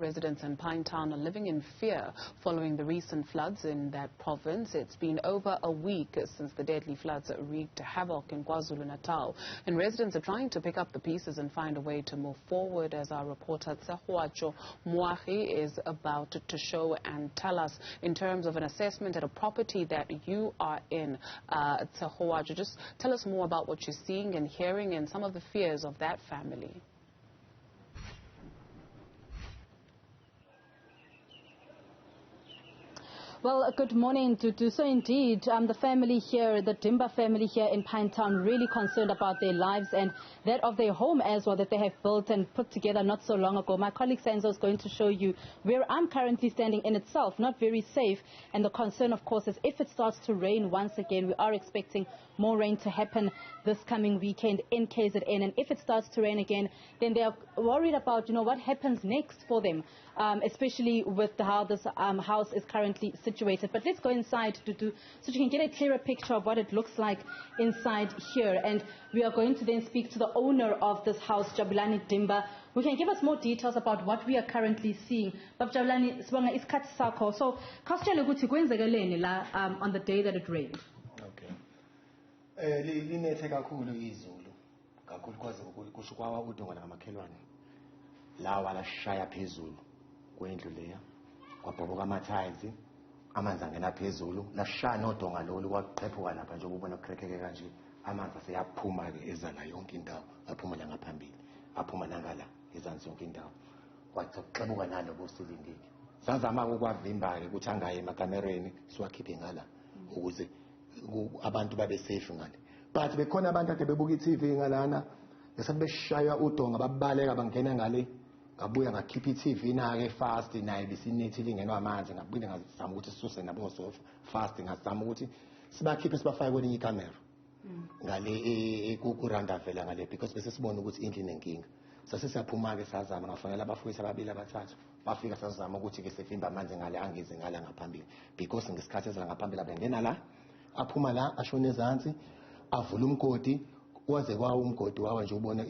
Residents in Pinetown are living in fear following the recent floods in that province. It's been over a week since the deadly floods wreaked havoc in KwaZulu-Natal. And residents are trying to pick up the pieces and find a way to move forward, as our reporter Tshegohaco Moagi is about to show and tell us in terms of an assessment at a property that you are in. Tshegohaco, just tell us more about what you're seeing and hearing and some of the fears of that family. Well, good morning, Dudu. So indeed, the family here, the Dimba family here in Pinetown, really concerned about their lives and that of their home as well, that they have built and put together not so long ago. My colleague Sanzo is going to show you where I'm currently standing in itself, not very safe. And the concern, of course, is if it starts to rain once again, we are expecting more rain to happen this coming weekend in KZN. And if it starts to rain again, then they are worried about, what happens next for them, especially with how this house is currently situated. But let's go inside so you can get a clearer picture of what it looks like inside here. And we are going to then speak to the owner of this house, Jabulani Dimba, who can give us more details about what we are currently seeing. But Jabulani, sibonga isikhathi sakho. So, khasitshele ukuthi kwenzekeleni la on the day that it rained. Okay. Linethe kakhulu izulu. Kakhulu kwaze kusho kwawa udonga namakhelwane. Lawa lashaya phezulu kwendlu leya. Kwabhoboka amathayizi. Amanzi angena phezulu lashaya nodonga lolu kwaqhephuka lapha nje ubona ukrekheke kanje amanzi aseyaphuma ke ezana yonke indawo aphuma la ngaphambili aphuma nangala ezansi yonke indawo kwathi kuxebuka nalo bosilindiki sazama ukwavimba ke ukuthi angaye emakamereni siwakhiphe ngala ukuze abantu babe safe ngale but bekhona abantu ade bebuka iTV ngalana bese beshaya udonga babaleka bangena ngale ngabuya ngakhipha iTV nake fast naye bisinethi lingenwa amanzi ngabuye ngazama ukuthi sisuse nabo so fast ngazama ukuthi sibakhiphe sibafake kwelinye ikamera ngale kuranda vela ngale because bese sibona ukuthi indlu inenkinga sase siyaphuma ke sazama ngafanele abafowethu ababili abathathu bafika sazama ukuthi ke sefimba amanzi ngale angeze ngala ngaphambili because ngesikhathi ezala ngaphambili abengena la aphuma la ashone ezansi avula umgodi waze kwawo umgodi wawa nje ubona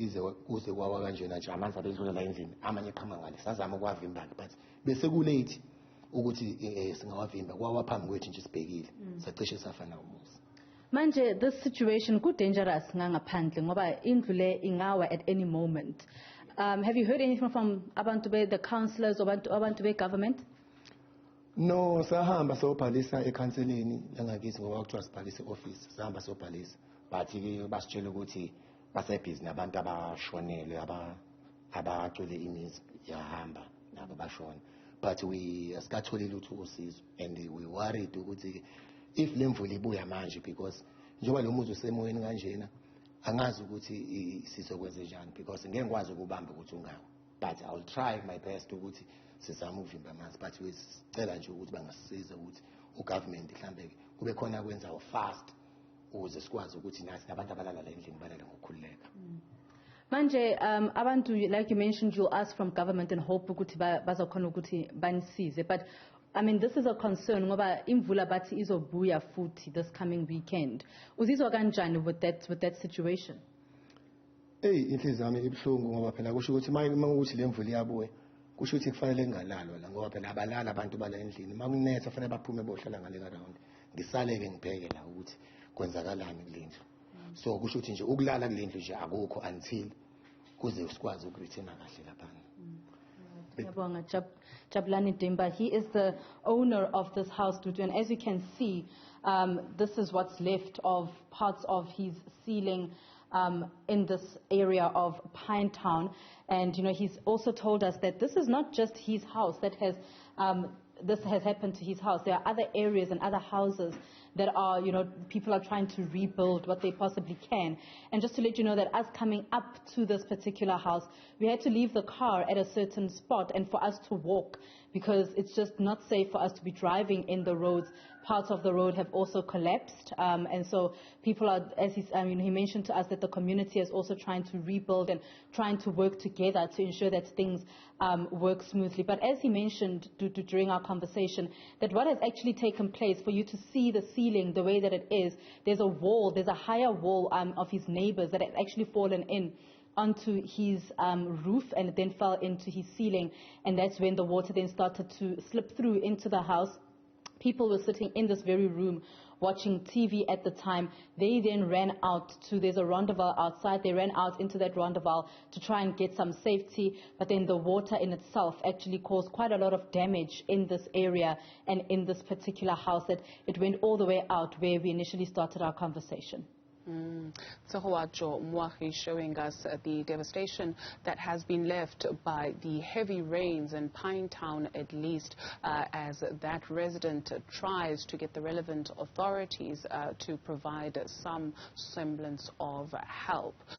kuze kwawa kanjena nje amanzi abedlula la endlini amanye eqhama ngale sazama ukwavimba but bese ku late ukuthi singawavimba kwawa phambi kwethu nje sibhekile sacishe safana umuzi manje this situation ku dangerous ngaphandle ngoba indlu le ingawa at any moment. Have you heard anything from abantu the councillors or abantu be government? No, sahamba sobhalisa ekhanseleni langakithi ngoba kuthiwa sibhalise office sahamba sobhalisa but basitshela ukuthi basebhizi nabantu abashonele abacule imizi yahamba nabo bashona but we asikatholi lutho usizo and we worried ukuthi if lemvula ibuya manje because njengoba lo muzi usemoyeni kanjena angazi ukuthi sizokwenza njani because ngeke ngikwazi ukubamba ukuthi ungawo but I will try my best ukuthi sizama ukuvimba amanzi but we sicela nje ukuthi bangasisiza ukuthi ugovernment mhlambe kube khona kwenzayo fast ukuze sikwazi ukuthi nathi nabantu abalala la endlini balale ngokukhululeka. Manje abantu like you mentioned you'll ask from government and hope ukuthi bazokhona ukuthi banisize but I mean this is a concern ngoba imvula bathi izobuya futhi this coming weekend. Uzizwa kanjani with that situation? Inhliziyo yami ibhlungu ngoba phela kusho ukuthi ukuthi lemvula iyabuya kusho ukuthi kufanele ngingalalwa la ngoba phela abalala abantu bala endlini makunetha fanele baphume bohlala ngale around ngisale ke ngibheke la ukuthi kwenzakalani kulendlu so kusho ukuthi nje ukulala kulendlu nje akukho until kuze sikwazi ukureturna kahle lapha. Jabulani Dimba, he is the owner of this house, Dudu, and as you can see, this is what's left of parts of his ceiling in this area of Pinetown. And, he's also told us that this is not just his house that has, this has happened to his house. There are other areas and other houses that are, people are trying to rebuild what they possibly can. And just to let you know that us coming up to this particular house, we had to leave the car at a certain spot and for us to walk because it's just not safe for us to be driving in the roads. Parts of the road have also collapsed. And so people are, as he mentioned to us that the community is also trying to rebuild and trying to work together to ensure that things work smoothly. But as he mentioned during our conversation, that what has actually taken place for you to see the ceiling the way that it is, there's a wall, there's a higher wall of his neighbors that has actually fallen in onto his roof, and it then fell into his ceiling, and that's when the water then started to slip through into the house. People were sitting in this very room watching TV at the time. They then ran out there's a roundabout outside. They ran out into that roundabout to try and get some safety, but then the water in itself actually caused quite a lot of damage in this area and in this particular house, that it went all the way out where we initially started our conversation. Tshegohaco Moagi showing us the devastation that has been left by the heavy rains in Pinetown, at least, as that resident tries to get the relevant authorities to provide some semblance of help.